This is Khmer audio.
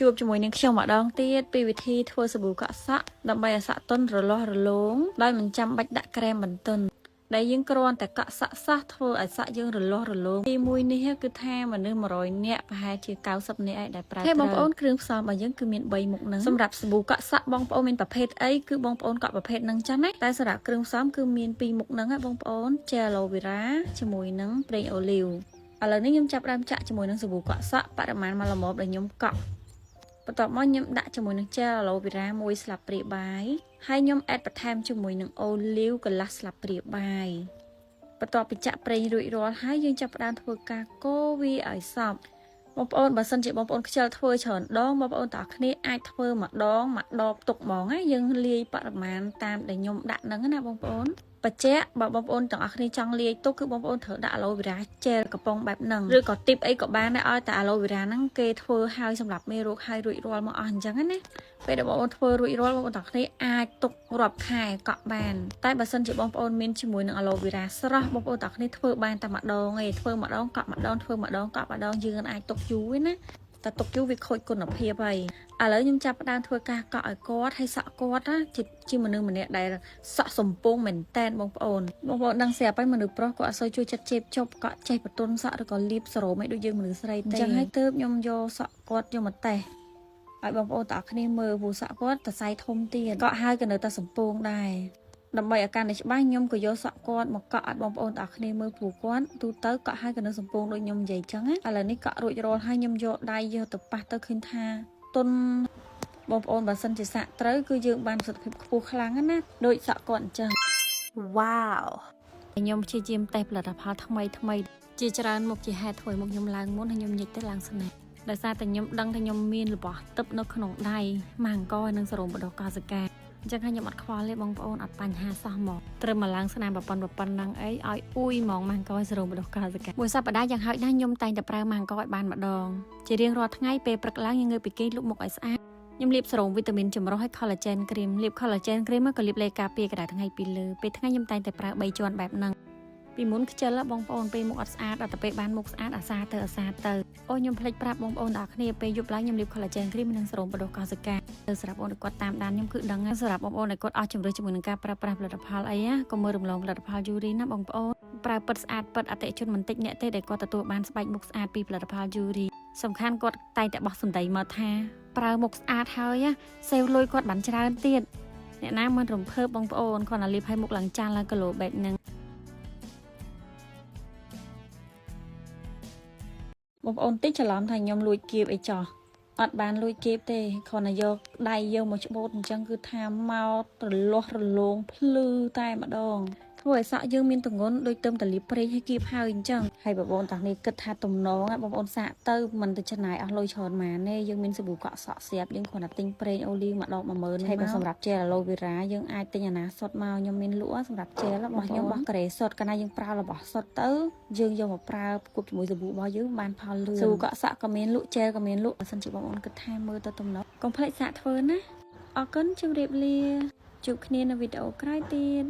ជួបជាមួយនឹងខ្ញុំម្ដងទៀតពីវិធីធ្វើសាប៊ូកក់សក់ដើម្បីឲ្យសក់ទន់រលាស់រលោងដោយមិនចាំបាច់ដាក់ក្រែមបន្ទន់ដែលយើងគ្រាន់តែកក់សក់សោះធ្វើឲ្យសក់យើងរលាស់រលោងទីមួយនេះគឺថាមនុស្ស100នាក់ប្រហែលជា90នាក់ឯដែលប្រើត្រូវបងប្អូនគ្រឿងផ្សំរបស់យើងគឺមាន3មុខហ្នឹងសម្រាប់សាប៊ូកក់សក់បងប្អូនមានប្រភេទអីគឺបងប្អូនកក់ប្រភេទហ្នឹងចឹងណាតែសម្រាប់គ្រឿងផ្សំគឺមាន2មុខហ្នឹងបងប្អូន Aloe Vera ជាមួយនឹងប្រេងអូលីវឥឡូវនេះខ្ញុំចាប់ផ្ដើមចាក់ជាមួយនឹងសាប៊ូកក់សក់បរិមាណមកល្មមដែលខ្ញុំកក់បន្ទាប់មកខ្ញុំដាក់ជាមួយនឹង Aloe Vera 1 ស្លាបព្រាបាយហើយខ្ញុំអេដបន្ថែមជាមួយនឹងអូលីវកន្លះស្លាបព្រាបាយបន្ទាប់ពីចាក់ប្រេងរួចរាល់ហើយយើងចាប់ផ្ដើមធ្វើការកូរវាឲ្យសព្វបងប្អូនបើសិនជាបងប្អូនខ្ជិលធ្វើច្រើនដងបងប្អូនទាំងអស់គ្នាអាចធ្វើម្ដងមួយដបទុកហ្មងណាយើងលាយបរិមាណតាមដែលខ្ញុំដាក់ហ្នឹងណាបងប្អូនបច្ចៈបើបងប្អូនទាំងអស់គ្នាចង់លាយទុកគឺបងប្អូនត្រូវដាក់ Aloe Vera gel កំប៉ុងបែបហ្នឹងឬក៏ទីបអីក៏បានដែរឲ្យតែ Aloe Vera ហ្នឹងគេធ្វើឲ្យសម្រាប់មេរោគឲ្យរួចរាល់មកអស់អញ្ចឹងណាពេលដែលបងប្អូនធ្វើរួចរាល់បងប្អូនទាំងអស់គ្នាអាចទុករាប់ខែកក់បានតែបើសិនជាបងប្អូនមានជាមួយនឹង Aloe Vera ស្រស់បងប្អូនទាំងអស់គ្នាធ្វើបានតែម្ដងឯងធ្វើម្ដងកក់ម្ដងធ្វើម្ដងកក់ម្ដងយើងអាចទុកយូរឯណាតែទុកយូរវាខូចគុណភាពហើយឥឡូវខ្ញុំចាប់ផ្ដើមធ្វើការកក់ឲ្យគាត់ហើយសក់គាត់ណាជាមនុស្សម្នាក់ដែលសក់សំពងមែនតែនបងប្អូនដឹងស្រាប់ហើយមនុស្សប្រុសគាត់អត់សូវជួយចិត្តជេបជប់កក់ចេះបន្ទន់សក់ឬក៏លាបសេរ៉ូមឲ្យដូចយើងមនុស្សស្រីទេអញ្ចឹងហើយទើបខ្ញុំយកសក់គាត់យកមកតេស្តឲ្យបងប្អូនទាំងអស់គ្នាមើលព្រោះសក់គាត់តសៃធំទៀតកក់ហើយក៏នៅតែសំពងដែរដើម្បីឲ្យកាន់តែច្បាស់ខ្ញុំក៏យកសក់គាត់មកកក់ឲ្យបងប្អូនទាំងអស់គ្នាមើលព្រោះគាត់ទូទៅកក់ហើយក៏នៅសំពងដូចខ្ញុំនិយាយអញ្ចឹងណាឥឡូវនេះកក់រួចរាល់ហើយខ្ញុំយកដៃយកទៅប៉ះទៅឃើញថាទុនបងប្អូនបើសិនជាសាក់ត្រូវគឺយើងបានប្រសិទ្ធភាពខ្ពស់ខ្លាំងណាដូចសក់គាត់អញ្ចឹងវ៉ាវខ្ញុំព្យាយាមតេស្តផលិតផលថ្មីជាច្រើនមុខជាហេតុធ្វើឲ្យមុខខ្ញុំឡើងមុនហើយខ្ញុំញិចទៅឡើងស្នេហ៍ដោយសារតែខ្ញុំដឹងថាខ្ញុំមានរបស់ទឹកនៅក្នុងដៃម៉ាំងកនិងសេរ៉ូមបដោះកោសិកាអញ្ចឹងខ្ញុំអត់ខ្វល់ទេបងប្អូនអត់បញ្ហាសោះមកត្រឹមមកឡើងស្នាមប្រប៉ុណ្ណឹងអីឲ្យអ៊ុយហ្មងម៉ាំងកសេរ៉ូមបដោះកោសិកាមួយសប្តាហ៍យ៉ាងហោចណាស់ខ្ញុំតែងតែប្រើម៉ាំងកឲ្យបានម្ដងជារៀងរាល់ថ្ងៃពេលព្រឹកឡើងខ្ញុំងើបពីគេងលុបមុខឲ្យស្អាតខ្ញុំលាបសេរ៉ូមវីតាមីនចម្រុះឲ្យ collagen cream លាប collagen cream មកក៏លាបលេការពារក្តៅថ្ងៃពីលើពេលថ្ងៃខ្ញុំតែងតែប្រើ3ជាន់បែបហ្នឹងពីមុនខ្ជិលបងប្អូនពេលមុខអត់ស្អាតដល់ទៅពេលបានមុខស្អាតអាសាទៅអូខ្ញុំភ្លេចប្រាប់បងប្អូនទាំងអស់គ្នាពេលយប់ឡើងខ្ញុំលាប collagen cream និងសេរ៉ូមបដោះកោសិកាទៅសម្រាប់បងប្អូនគាត់តាមដានខ្ញុំគឺដឹងហើយសម្រាប់បងប្អូនដែលគាត់អស់ជំរឿជាមួយនឹងការប្រើប្រាស់ផលិតផលអីណាក៏មើលរំលងផលិតផលយូរីណាបងប្អូនប្រើពិតស្អាតពិតអតិថិជនមិនតិចអ្នកទេដែលគាត់ទទួលបានស្បែកមុខស្អាតពីផលិតផលយូរីសំខាន់គាត់តែងតែបោះសម្ដីមកថាប្រើមុខស្អាតហើយណាសេវលុយគាត់បានច្រើនទៀតអ្នកណាមិនរំភើបបងប្អូនគាត់ណាលាបឲ្យមុខឡើងចាស់ឡើងគីឡូបែបហ្នឹងបងប្អូនតិចច្រឡំថាខ្ញុំលួចគៀបអីចោះអត់បានលួចគៀបទេគ្រាន់តែយកដៃយកមកច្បូតអញ្ចឹងគឺថាមករលាស់រលោងភ្លឺតែម្ដងធ្វើឲ្យសក់យើងមានទម្ងន់ដូចទឹមតលីបព្រេងឲ្យគៀបហើយអញ្ចឹងហើយបងប្អូនទាំងនេះគិតថាទំនងបងប្អូនសាកទៅមិនទៅចំណាយអស់លុយច្រើនម៉ានទេយើងមានសាប៊ូកក់សក់ស្រាប់យើងគ្រាន់តែទិញប្រេងអូលីវមកដប 10000 ហើយបើសម្រាប់ gel aloe vera យើងអាចទិញអាណាសុទ្ធមកខ្ញុំមានលក់សម្រាប់ gel របស់ខ្ញុំរបស់កូរ៉េសុទ្ធកាលណាយើងប្រើរបស់សុទ្ធទៅយើងយកមកប្រើផ្គប់ជាមួយសាប៊ូរបស់យើងបានផលលឿនសាប៊ូកក់សក់ក៏មានលក់ gel ក៏មានលក់បើសិនជាបងប្អូនគិតថាមើលទៅទំនងកុំភ្លេចសាកធ្វើណាអរគុណជម្រាបលាជួបគ្នានៅវីដេអូក្រោយទៀត